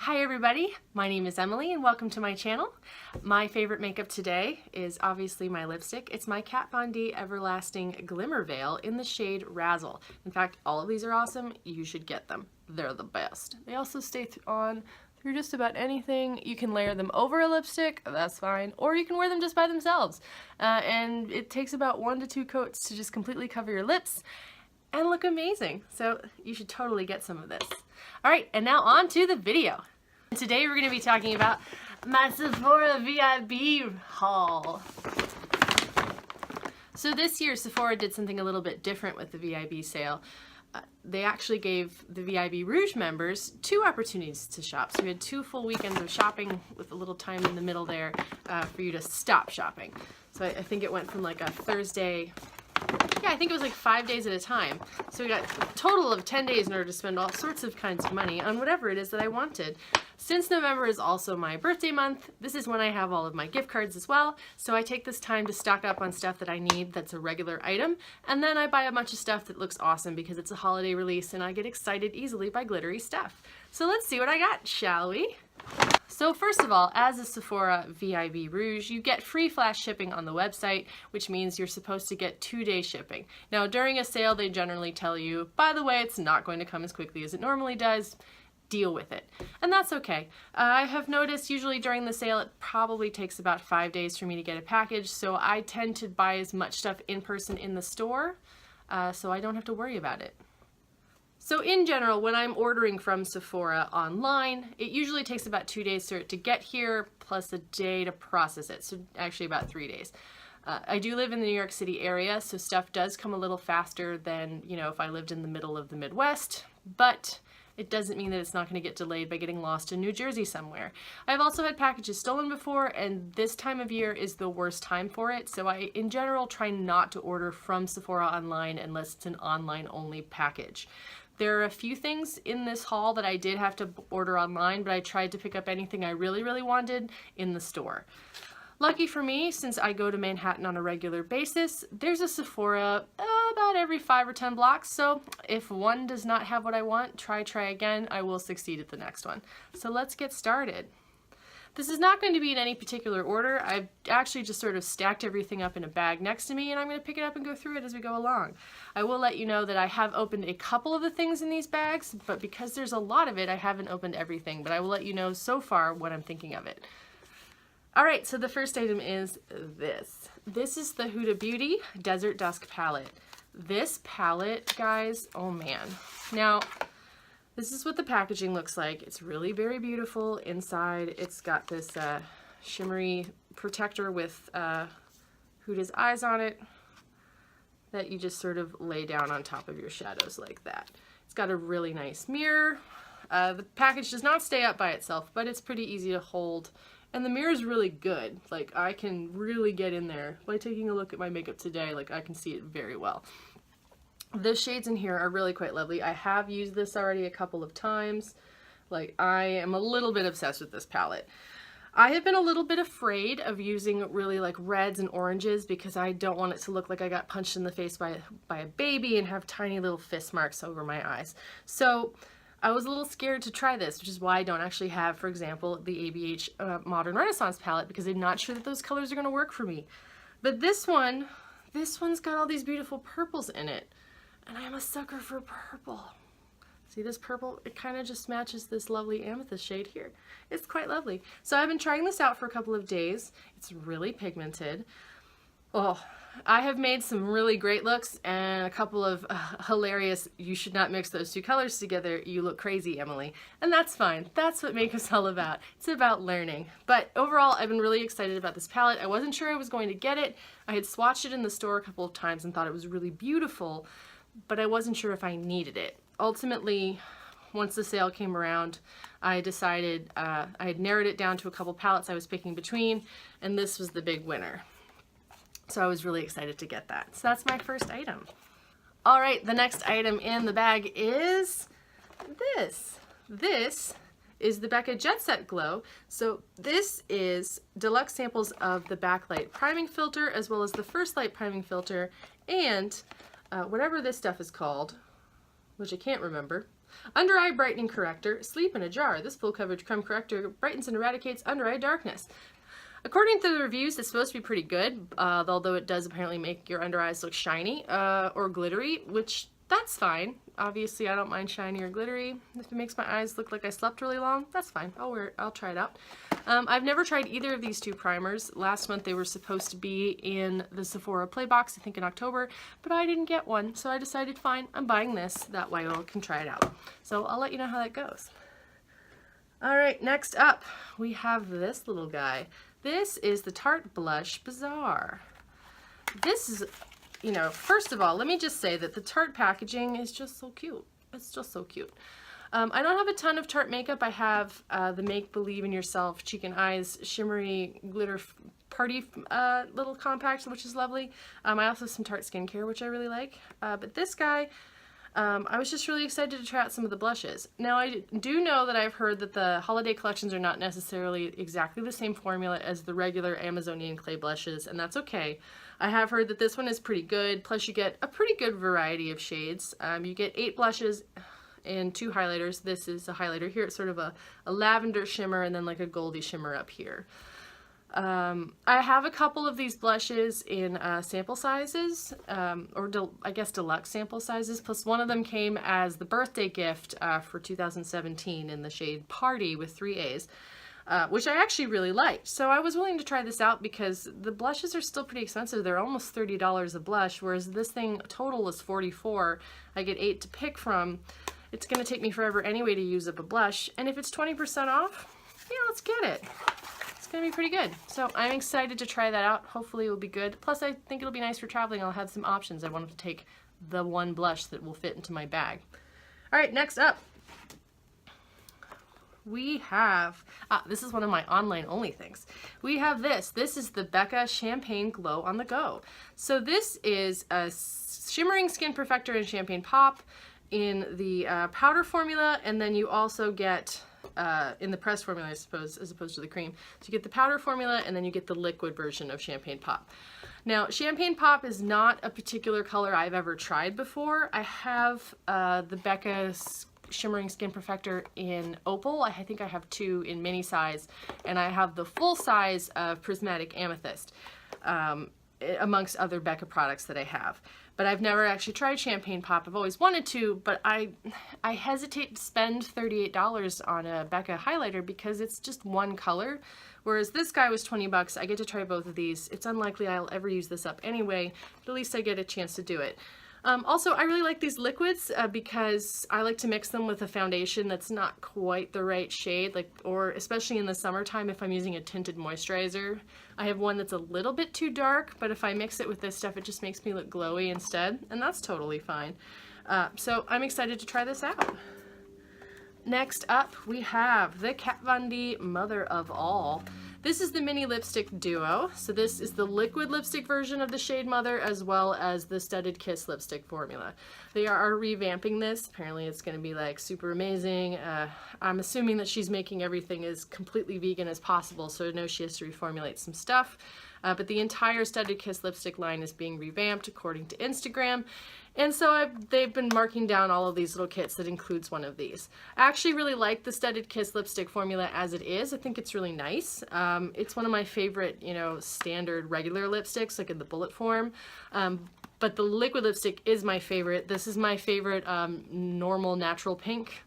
Hi everybody, my name is Emily and welcome to my channel. My favorite makeup today is obviously my lipstick. It's my Kat Von D Everlasting Glimmerveil in the shade Razzle. In fact, all of these are awesome. You should get them. They're the best. They also stay on through just about anything. You can layer them over a lipstick, that's fine, or you can wear them just by themselves. And it takes about 1 to 2 coats to just completely cover your lips and look amazing. So you should totally get some of this. All right, and now on to the video. Today we're going to be talking about my Sephora VIB haul. So this year Sephora did something a little bit different with the VIB sale. They actually gave the VIB Rouge members 2 opportunities to shop. So we had 2 full weekends of shopping with a little time in the middle there for you to stop shopping. So I think it went from like a Thursday. Yeah, I think it was like 5 days at a time. So we got a total of 10 days in order to spend all sorts of kinds of money on whatever it is that I wanted. Since November is also my birthday month, this is when I have all of my gift cards as well. So I take this time to stock up on stuff that I need that's a regular item. And then I buy a bunch of stuff that looks awesome because it's a holiday release and I get excited easily by glittery stuff. So let's see what I got, shall we? So first of all, as a Sephora VIB Rouge, you get free flash shipping on the website, which means you're supposed to get 2-day shipping. Now during a sale, they generally tell you, by the way, it's not going to come as quickly as it normally does. Deal with it. And that's okay. I have noticed usually during the sale, it probably takes about 5 days for me to get a package. So I tend to buy as much stuff in person in the store, so I don't have to worry about it. So in general, when I'm ordering from Sephora online, it usually takes about 2 days for it to get here, plus a day to process it. So actually about 3 days. I do live in the New York City area, so stuff does come a little faster than, you know, if I lived in the middle of the Midwest, but it doesn't mean that it's not going to get delayed by getting lost in New Jersey somewhere. I've also had packages stolen before, and this time of year is the worst time for it, so I, in general, try not to order from Sephora online unless it's an online-only package. There are a few things in this haul that I did have to order online, but I tried to pick up anything I really wanted in the store. Lucky for me, since I go to Manhattan on a regular basis, there's a Sephora about every 5 or 10 blocks, so if one does not have what I want, try again. I will succeed at the next one. So let's get started. This is not going to be in any particular order. I've actually just sort of stacked everything up in a bag next to me, and I'm going to pick it up and go through it as we go along. I will let you know that I have opened a couple of the things in these bags, but because there's a lot of it, I haven't opened everything, but I will let you know so far what I'm thinking of it. Alright, so the first item is this. This is the Huda Beauty Desert Dusk palette. This palette, guys, oh man. Now, this is what the packaging looks like. It's really very beautiful. Inside, it's got this shimmery protector with Huda's eyes on it that you just sort of lay down on top of your shadows like that. It's got a really nice mirror. The package does not stay up by itself, but it's pretty easy to hold. And the mirror is really good. Like, I can really get in there. By taking a look at my makeup today, like, I can see it very well. The shades in here are really quite lovely. I have used this already a couple of times. Like, I am a little bit obsessed with this palette. I have been a little bit afraid of using really like reds and oranges because I don't want it to look like I got punched in the face by a baby and have tiny little fist marks over my eyes. So I was a little scared to try this, which is why I don't actually have, for example, the ABH Modern Renaissance palette, because I'm not sure that those colors are going to work for me. But this one's got all these beautiful purples in it. And I'm a sucker for purple. See this purple? It kind of just matches this lovely amethyst shade here. It's quite lovely. So I've been trying this out for a couple of days. It's really pigmented. Oh, I have made some really great looks and a couple of hilarious, you should not mix those 2 colors together, you look crazy, Emily. And that's fine. That's what makeup's all about. It's about learning. But overall, I've been really excited about this palette. I wasn't sure I was going to get it. I had swatched it in the store a couple of times and thought it was really beautiful, but I wasn't sure if I needed it. Ultimately, once the sale came around, I decided I had narrowed it down to a couple palettes I was picking between, and this was the big winner. So I was really excited to get that. So that's my first item. All right, the next item in the bag is this. This is the Becca Jet Set Glow. So this is deluxe samples of the Backlight Priming Filter as well as the First Light Priming Filter and whatever this stuff is called. which I can't remember. Under eye brightening corrector, sleep in a jar. This full coverage crumb corrector brightens and eradicates under eye darkness. According to the reviews, it's supposed to be pretty good, although it does apparently make your under eyes look shiny or glittery, which that's fine. Obviously, I don't mind shiny or glittery. If it makes my eyes look like I slept really long, that's fine. I'll try it out. I've never tried either of these two primers. Last month they were supposed to be in the Sephora Playbox, I think in October, but I didn't get one, so I decided, fine, I'm buying this. That way I can try it out. So I'll let you know how that goes. All right, next up, we have this little guy. This is the Tarte Blush Bazaar. This is, you know, first of all, let me just say that the Tarte packaging is just so cute. It's just so cute. I don't have a ton of Tarte makeup. I have the Make Believe in Yourself Cheek and Eyes Shimmery Glitter Party little compact, which is lovely. I also have some Tarte skincare, which I really like. But this guy, I was just really excited to try out some of the blushes. Now, I do know that I've heard that the holiday collections are not necessarily exactly the same formula as the regular Amazonian clay blushes, and that's okay. I have heard that this one is pretty good, plus you get a pretty good variety of shades. You get 8 blushes and 2 highlighters. This is a highlighter here. It's sort of a lavender shimmer and then like a goldy shimmer up here. I have a couple of these blushes in sample sizes, I guess deluxe sample sizes, plus one of them came as the birthday gift for 2017 in the shade Party with 3 A's. Which I actually really liked. So I was willing to try this out because the blushes are still pretty expensive. They're almost $30 a blush, whereas this thing total is $44. I get 8 to pick from. It's going to take me forever anyway to use up a blush, and if it's 20% off, yeah, let's get it. It's going to be pretty good. So I'm excited to try that out. Hopefully it will be good. Plus I think it'll be nice for traveling. I'll have some options. I wanted to take the one blush that will fit into my bag. All right, next up. We have, this is one of my online only things. We have this. This is the Becca Champagne Glow on the Go. So this is a shimmering skin perfector in Champagne Pop in the powder formula, and then you also get in the pressed formula, I suppose, as opposed to the cream. So you get the powder formula, and then you get the liquid version of Champagne Pop. Now, Champagne Pop is not a particular color I've ever tried before. I have the Becca's shimmering skin perfector in opal. I think I have 2 in mini size, and I have the full size of prismatic amethyst, amongst other Becca products that I have. But I've never actually tried Champagne Pop. I've always wanted to, but I hesitate to spend $38 on a Becca highlighter because it's just one color, whereas this guy was 20 bucks. I get to try both of these. It's unlikely I'll ever use this up anyway, but at least I get a chance to do it. Also, I really like these liquids because I like to mix them with a foundation that's not quite the right shade, or especially in the summertime if I'm using a tinted moisturizer. I have one that's a little bit too dark, but if I mix it with this stuff, it just makes me look glowy instead, and that's totally fine. So I'm excited to try this out. Next up, we have the Kat Von D Mother of All. This is the mini lipstick duo. So this is the liquid lipstick version of the shade Mother, as well as the Studded Kiss lipstick formula. They are revamping this. Apparently it's going to be like super amazing. I'm assuming that she's making everything as completely vegan as possible, so I know she has to reformulate some stuff. But the entire Studded Kiss lipstick line is being revamped according to Instagram. And so they've been marking down all of these little kits that includes one of these. I actually really like the Studded Kiss lipstick formula as it is. I think it's really nice. It's one of my favorite, standard regular lipsticks, like in the bullet form. But the liquid lipstick is my favorite. This is my favorite normal natural pink.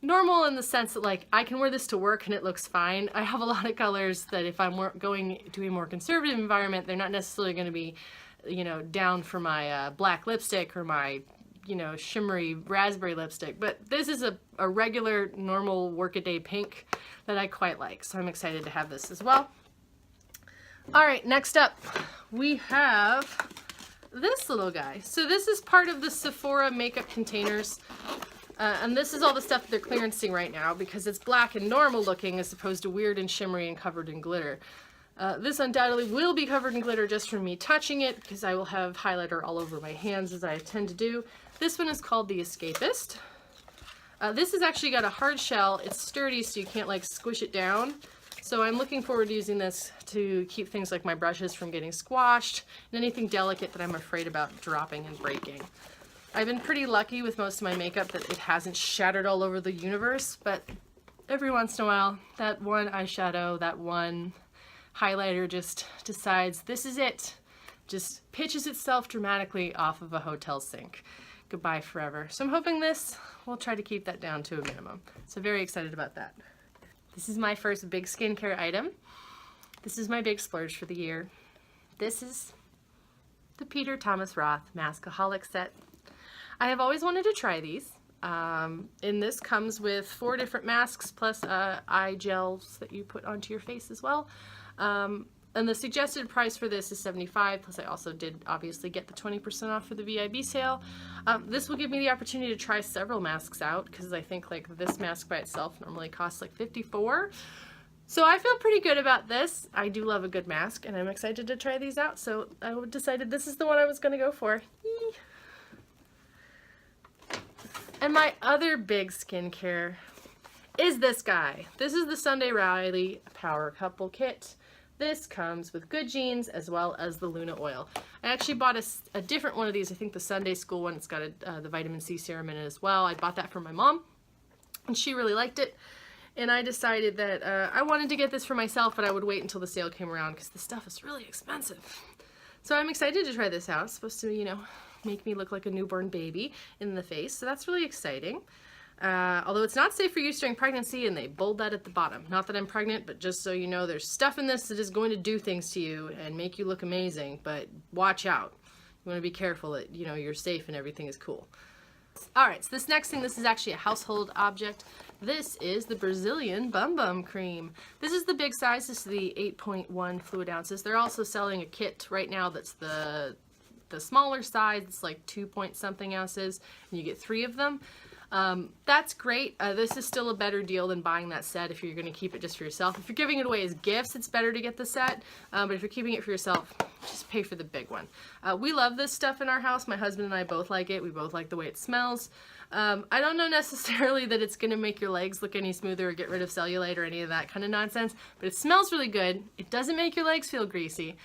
Normal in the sense that, like, I can wear this to work and it looks fine. I have a lot of colors that if I'm going to a more conservative environment, they're not necessarily going to be down for my black lipstick or my, shimmery raspberry lipstick. But this is a regular, normal workaday pink that I quite like. So I'm excited to have this as well. All right, next up, we have this little guy. So this is part of the Sephora makeup containers. And this is all the stuff that they're clearancing right now because it's black and normal looking as opposed to weird and shimmery and covered in glitter. This undoubtedly will be covered in glitter just from me touching it because I will have highlighter all over my hands as I tend to do. This one is called the Escapist. This has actually got a hard shell. It's sturdy so you can't like squish it down. So I'm looking forward to using this to keep things like my brushes from getting squashed and anything delicate that I'm afraid about dropping and breaking. I've been pretty lucky with most of my makeup that it hasn't shattered all over the universe, but every once in a while, that one eyeshadow, that one highlighter just decides this is it. Just pitches itself dramatically off of a hotel sink. Goodbye forever. So I'm hoping this will try to keep that down to a minimum. So very excited about that. This is my first big skincare item. This is my big splurge for the year. This is the Peter Thomas Roth Mask-A-Holic set. I have always wanted to try these. And this comes with 4 different masks plus eye gels that you put onto your face as well. And the suggested price for this is $75, plus I also did obviously get the 20% off for the VIB sale. This will give me the opportunity to try several masks out, because I think like this mask by itself normally costs like $54. So I feel pretty good about this. I do love a good mask, and I'm excited to try these out, so I decided this is the one I was going to go for. Yee. And my other big skincare is this guy. This is the Sunday Riley Power Couple Kit. This comes with Good Genes as well as the Luna Oil. I actually bought a different one of these. I think the Sunday School one. It's got the vitamin C serum in it as well. I bought that for my mom, and she really liked it. And I decided that I wanted to get this for myself, but I would wait until the sale came around because the stuff is really expensive. So I'm excited to try this out. It's supposed to, you know, make me look like a newborn baby in the face. So that's really exciting. Although it's not safe for use during pregnancy, and they bold that at the bottom. Not that I'm pregnant, but just so you know, there's stuff in this that is going to do things to you and make you look amazing, but watch out. You want to be careful that, you know, you're safe and everything is cool. Alright, so this next thing, this is actually a household object. This is the Brazilian Bum Bum Cream. This is the big size. This is the 8.1 fluid ounces. They're also selling a kit right now that's the smaller size. It's like 2 point something ounces, and you get 3 of them. That's great. This is still a better deal than buying that set if you're going to keep it just for yourself. If you're giving it away as gifts, it's better to get the set, but if you're keeping it for yourself, just pay for the big one. We love this stuff in our house. My husband and I both like it. We both like the way it smells. I don't know necessarily that it's going to make your legs look any smoother or get rid of cellulite or any of that kind of nonsense, but it smells really good. It doesn't make your legs feel greasy,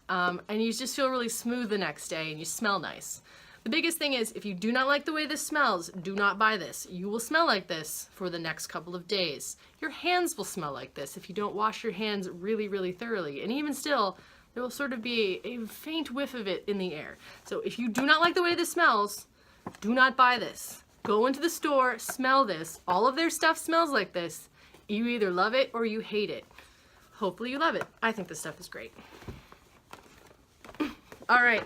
and you just feel really smooth the next day, and you smell nice. The biggest thing is, if you do not like the way this smells, do not buy this. You will smell like this for the next couple of days. Your hands will smell like this if you don't wash your hands really, really thoroughly. And even still, there will sort of be a faint whiff of it in the air. So if you do not like the way this smells, do not buy this. Go into the store, smell this. All of their stuff smells like this. You either love it or you hate it. Hopefully you love it. I think this stuff is great. All right.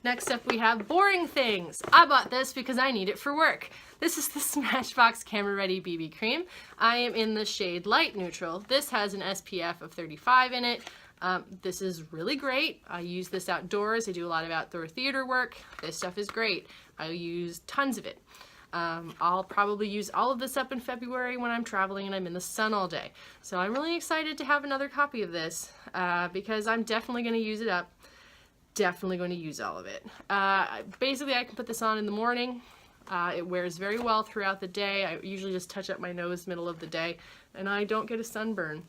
Next up we have boring things. I bought this because I need it for work. This is the Smashbox Camera Ready BB Cream. I am in the shade Light Neutral. This has an SPF of 35 in it. This is really great. I use this outdoors. I do a lot of outdoor theater work. This stuff is great. I use tons of it. I'll probably use all of this up in February when I'm traveling and I'm in the sun all day. So I'm really excited to have another copy of this because I'm definitely going to use it up. Definitely going to use all of it. Basically, I can put this on in the morning. It wears very well throughout the day. I usually just touch up my nose middle of the day, and I don't get a sunburn.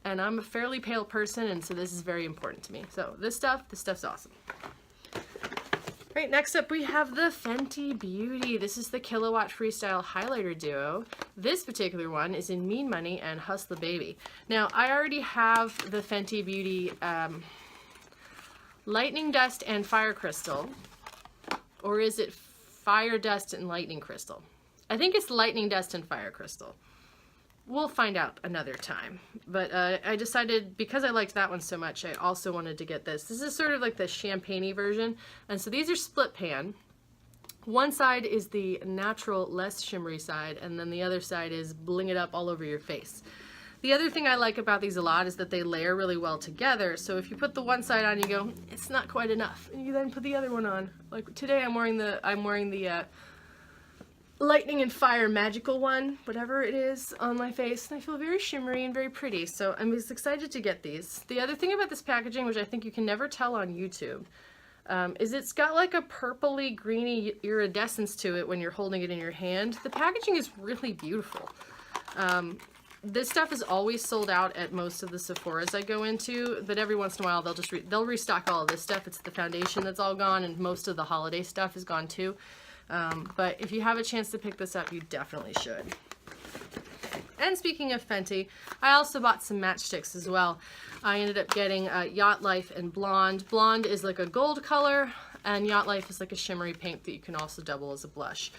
And I'm a fairly pale person, and so this is very important to me. So this stuff's awesome. Right, next up we have the Fenty Beauty. This is the Killawatt Freestyle Highlighter Duo. This particular one is in Mean Money and Hustla Baby. Now, I already have the Fenty Beauty Lightning Dust and Fire Crystal, or is it Fire Dust and Lightning Crystal? I think it's Lightning Dust and Fire Crystal. We'll find out another time. But I decided, because I liked that one so much, I also wanted to get this. This is sort of like the champagne-y version, and so these are split pan. One side is the natural, less shimmery side, and then the other side is bling it up all over your face. The other thing I like about these a lot is that they layer really well together, so if you put the one side on, you go, it's not quite enough, and you then put the other one on. Like today I'm wearing the Lightning and Fire Magical one, whatever it is, on my face, and I feel very shimmery and very pretty, so I'm just excited to get these. The other thing about this packaging, which I think you can never tell on YouTube, is it's got like a purpley, greeny iridescence to it when you're holding it in your hand. The packaging is really beautiful. This stuff is always sold out at most of the Sephoras I go into, but every once in a while they'll restock all of this stuff. It's the foundation that's all gone, and most of the holiday stuff is gone too. But if you have a chance to pick this up, you definitely should. And speaking of Fenty, I also bought some Matchstix as well. I ended up getting Yacht, Lyfe, and Blonde. Blonde is like a gold color, and Yacht Lyfe is like a shimmery pink that you can also double as a blush.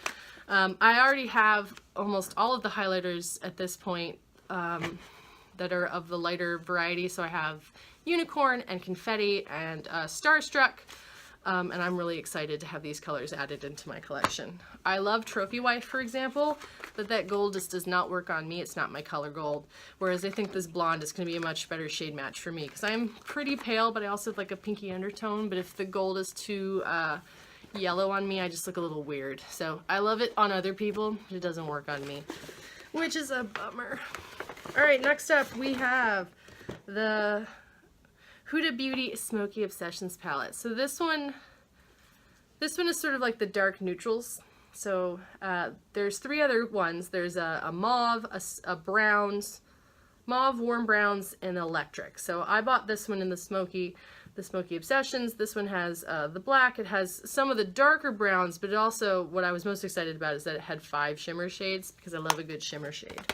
I already have almost all of the highlighters at this point that are of the lighter variety. So I have Unicorn and Confetti and Starstruck. And I'm really excited to have these colors added into my collection. I love Trophy Wife, for example, but that gold just does not work on me. It's not my color gold. Whereas I think this blonde is going to be a much better shade match for me, because I'm pretty pale, but I also have like a pinky undertone. But if the gold is too yellow on me, I just look a little weird. So I love it on other people, but it doesn't work on me, which is a bummer. All right, next up we have the Huda Beauty Smokey Obsessions palette. So this one is sort of like the dark neutrals. So there's three other ones. There's a mauve, a browns, mauve, warm browns, and electric. So I bought this one in the Smokey Obsessions. This one has the black. It has some of the darker browns, but it also, what I was most excited about is that it had 5 shimmer shades, because I love a good shimmer shade.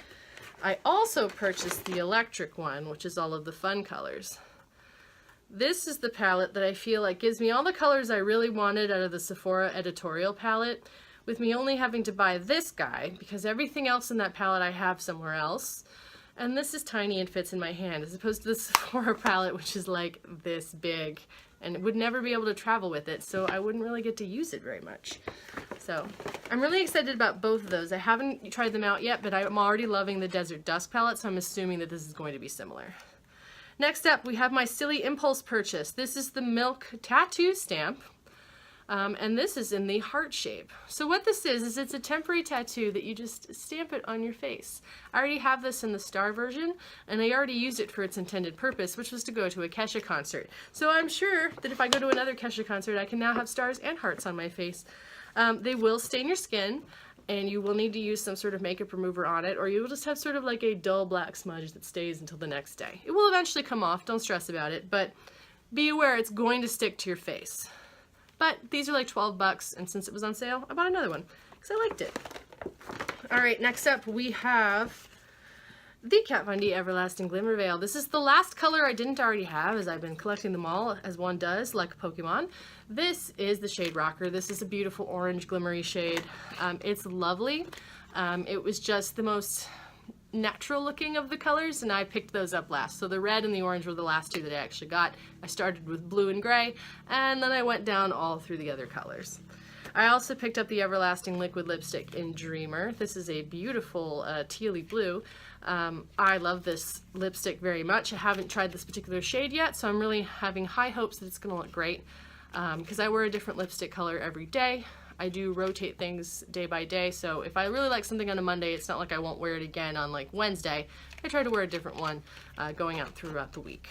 I also purchased the electric one, which is all of the fun colors. This is the palette that I feel like gives me all the colors I really wanted out of the Sephora editorial palette, with me only having to buy this guy, because everything else in that palette I have somewhere else. And this is tiny and fits in my hand, as opposed to the Sephora palette, which is like this big, and would never be able to travel with it, so I wouldn't really get to use it very much. So I'm really excited about both of those. I haven't tried them out yet, but I'm already loving the Desert Dusk palette, so I'm assuming that this is going to be similar. Next up, we have my Silly Impulse purchase. This is the Milk Tattoo Stamp, and this is in the heart shape. So what this is it's a temporary tattoo that you just stamp it on your face. I already have this in the star version, and I already used it for its intended purpose, which was to go to a Kesha concert. So I'm sure that if I go to another Kesha concert, I can now have stars and hearts on my face. They will stain your skin, and you will need to use some sort of makeup remover on it, or you will just have sort of like a dull black smudge that stays until the next day. It will eventually come off, don't stress about it, but be aware it's going to stick to your face. But these are like 12 bucks, and since it was on sale, I bought another one, because I liked it. All right, next up we have the Kat Von D Everlasting Glimmerveil. This is the last color I didn't already have, as I've been collecting them all, as one does, like Pokemon. This is the shade Rocker. This is a beautiful orange glimmery shade. It's lovely. It was just the most natural looking of the colors, and I picked those up last. So the red and the orange were the last two that I actually got. I started with blue and gray, and then I went down all through the other colors. I also picked up the Everlasting Liquid Lipstick in Dreamer. This is a beautiful tealy blue. I love this lipstick very much. I haven't tried this particular shade yet, so I'm really having high hopes that it's going to look great, because I wear a different lipstick color every day. I do rotate things day by day, so if I really like something on a Monday, it's not like I won't wear it again on like Wednesday. I try to wear a different one going out throughout the week.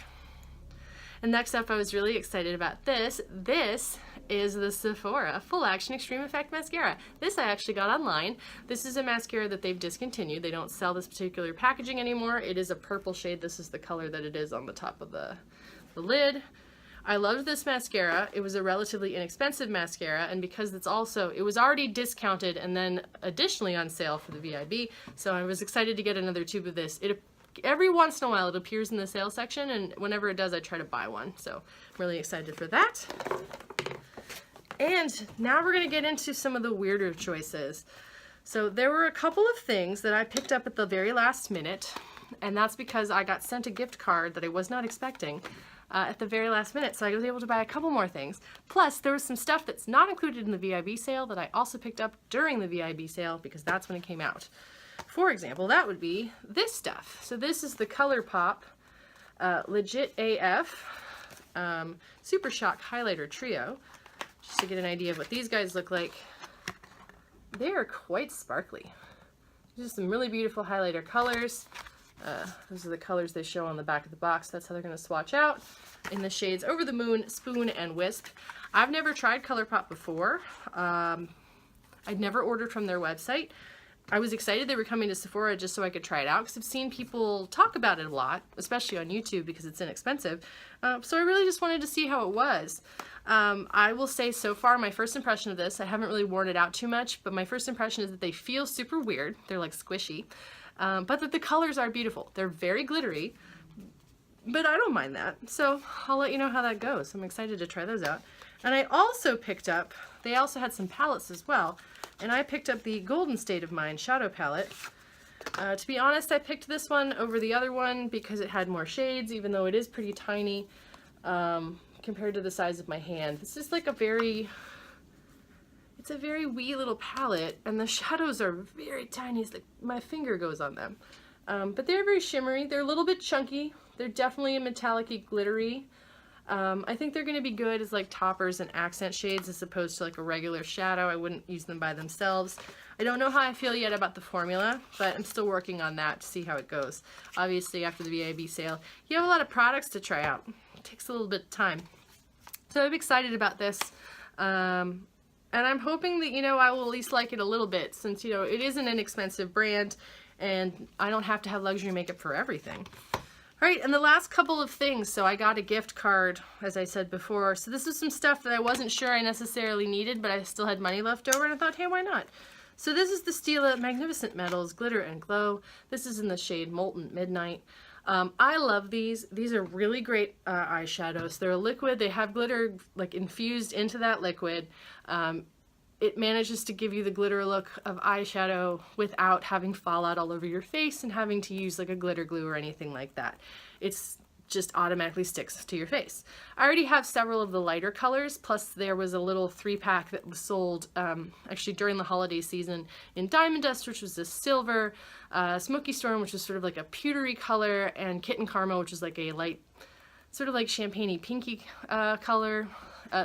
And next up, I was really excited about this. This is the Sephora Full Action Extreme Effect Mascara. This I actually got online. This is a mascara that they've discontinued. They don't sell this particular packaging anymore. It is a purple shade. This is the color that it is on the top of the lid. I loved this mascara. It was a relatively inexpensive mascara, and because it was already discounted and then additionally on sale for the VIB, so I was excited to get another tube of this. Every once in a while it appears in the sale section, and whenever it does I try to buy one, so I'm really excited for that. And now we're going to get into some of the weirder choices. So there were a couple of things that I picked up at the very last minute, and that's because I got sent a gift card that I was not expecting at the very last minute, so I was able to buy a couple more things. Plus, there was some stuff that's not included in the VIB sale that I also picked up during the VIB sale, because that's when it came out. For example, that would be this stuff. So this is the ColourPop Legit AF Super Shock Highlighter Trio. Just to get an idea of what these guys look like. They are quite sparkly. Just some really beautiful highlighter colors. Those are the colors they show on the back of the box. That's how they're going to swatch out in the shades Over the Moon, Spoon, and Wisp. I've never tried ColourPop before. I'd never ordered from their website. I was excited they were coming to Sephora just so I could try it out, because I've seen people talk about it a lot, especially on YouTube because it's inexpensive. So I really just wanted to see how it was. I will say so far, my first impression of this, I haven't really worn it out too much, but my first impression is that they feel super weird. They're like squishy, but that the colors are beautiful. They're very glittery, but I don't mind that. So I'll let you know how that goes. I'm excited to try those out. And I also picked up, they also had some palettes as well. And I picked up the Golden State of Mind shadow palette. To be honest, I picked this one over the other one because it had more shades, even though it is pretty tiny compared to the size of my hand. This is like a very, it's a very wee little palette, and the shadows are very tiny. It's like my finger goes on them. But they're very shimmery. They're a little bit chunky. They're definitely a metallic-y, glittery. I think they're going to be good as like toppers and accent shades as opposed to like a regular shadow. I wouldn't use them by themselves. I don't know how I feel yet about the formula, but I'm still working on that to see how it goes. Obviously, after the VIB sale, you have a lot of products to try out. It takes a little bit of time. So I'm excited about this. And I'm hoping that, you know, I will at least like it a little bit, since, you know, it is an inexpensive brand and I don't have to have luxury makeup for everything. All right, and the last couple of things. So I got a gift card, as I said before. So this is some stuff that I wasn't sure I necessarily needed, but I still had money left over, and I thought, hey, why not? So this is the Stila Magnificent Metals Glitter and Glow. This is in the shade Molten Midnight. I love these. These are really great eyeshadows. They're a liquid. They have glitter like infused into that liquid. It manages to give you the glitter look of eyeshadow without having fallout all over your face and having to use like a glitter glue or anything like that. It's just automatically sticks to your face. I already have several of the lighter colors, plus there was a little 3-pack that was sold actually during the holiday season in Diamond Dust, which was this silver, Smoky Storm, which was sort of like a pewtery color, and Kitten Karma, which is like a light, sort of like champagne-y pinky color.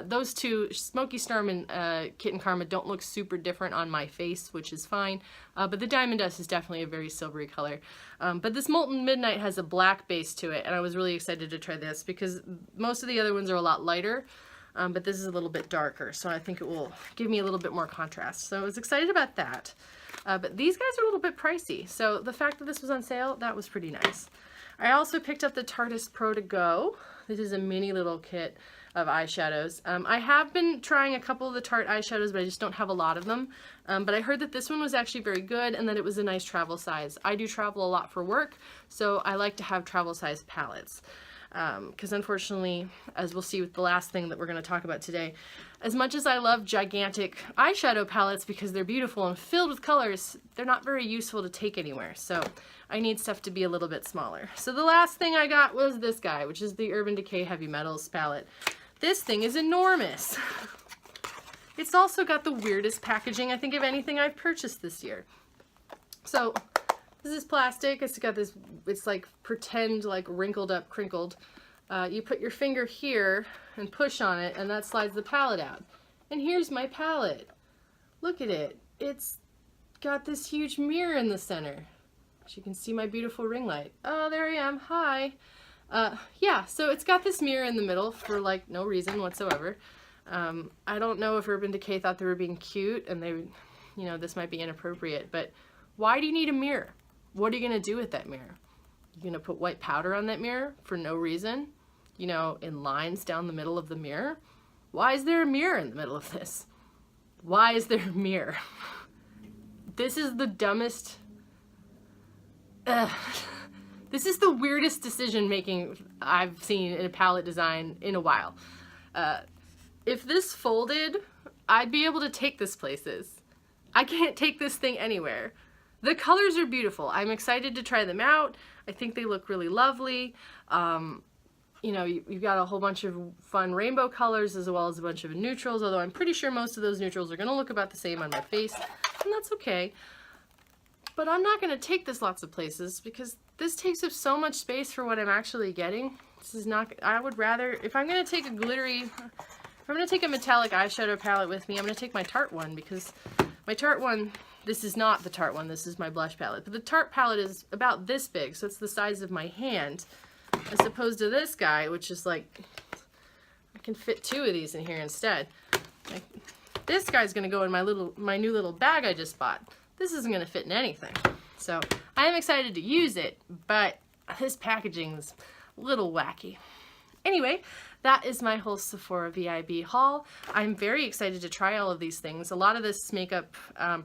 Those two, Smoky Storm and Kitten Karma, don't look super different on my face, which is fine. But the Diamond Dust is definitely a very silvery color. But this Molten Midnight has a black base to it, and I was really excited to try this because most of the other ones are a lot lighter, but this is a little bit darker, so I think it will give me a little bit more contrast. So I was excited about that. But these guys are a little bit pricey, so the fact that this was on sale, that was pretty nice. I also picked up the Tarte Pro to Go. This is a mini little kit of eyeshadows. I have been trying a couple of the Tarte eyeshadows, but I just don't have a lot of them. But I heard that this one was actually very good and that it was a nice travel size. I do travel a lot for work, so I like to have travel size palettes. Because unfortunately, as we'll see with the last thing that we're going to talk about today, as much as I love gigantic eyeshadow palettes because they're beautiful and filled with colors, they're not very useful to take anywhere. So I need stuff to be a little bit smaller. So the last thing I got was this guy, which is the Urban Decay Heavy Metals palette. This thing is enormous. It's also got the weirdest packaging, I think, of anything I've purchased this year. So this is plastic. It's got this, it's like pretend like wrinkled up, crinkled. You put your finger here and push on it, and that slides the palette out. And here's my palette. Look at it. It's got this huge mirror in the center. As you can see my beautiful ring light. Oh, there I am. Hi. Yeah, so it's got this mirror in the middle for like no reason whatsoever. I don't know if Urban Decay thought they were being cute and they, you know, this might be inappropriate, but why do you need a mirror? What are you going to do with that mirror? You're going to put white powder on that mirror for no reason? You know, in lines down the middle of the mirror? Why is there a mirror in the middle of this? Why is there a mirror? This is the dumbest... This is the weirdest decision making I've seen in a palette design in a while. If this folded, I'd be able to take this places. I can't take this thing anywhere. The colors are beautiful. I'm excited to try them out. I think they look really lovely. You know, you've got a whole bunch of fun rainbow colors as well as a bunch of neutrals, although I'm pretty sure most of those neutrals are going to look about the same on my face, and that's okay. But I'm not going to take this lots of places because this takes up so much space for what I'm actually getting. This is not, I would rather, if I'm going to take a glittery, if I'm going to take a metallic eyeshadow palette with me, I'm going to take my Tarte one, because my Tarte one, this is not the Tarte one, this is my blush palette, but the Tarte palette is about this big, so it's the size of my hand, as opposed to this guy, which is like, I can fit 2 of these in here instead. Like, this guy's going to go in my new little bag I just bought. this isn't going to fit in anything. So I am excited to use it, but this packaging's a little wacky. Anyway, that is my whole Sephora VIB haul. I'm very excited to try all of these things. A lot of this makeup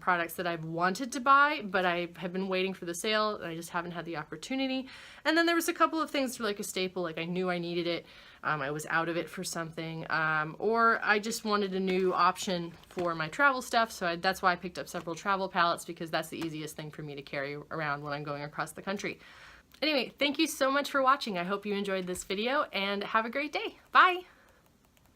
products that I've wanted to buy, but I have been waiting for the sale and I just haven't had the opportunity. And then there was a couple of things that were like a staple, like I knew I needed it, I was out of it for something, or I just wanted a new option for my travel stuff, so that's why I picked up several travel palettes, because that's the easiest thing for me to carry around when I'm going across the country. Anyway, thank you so much for watching. I hope you enjoyed this video and have a great day. Bye!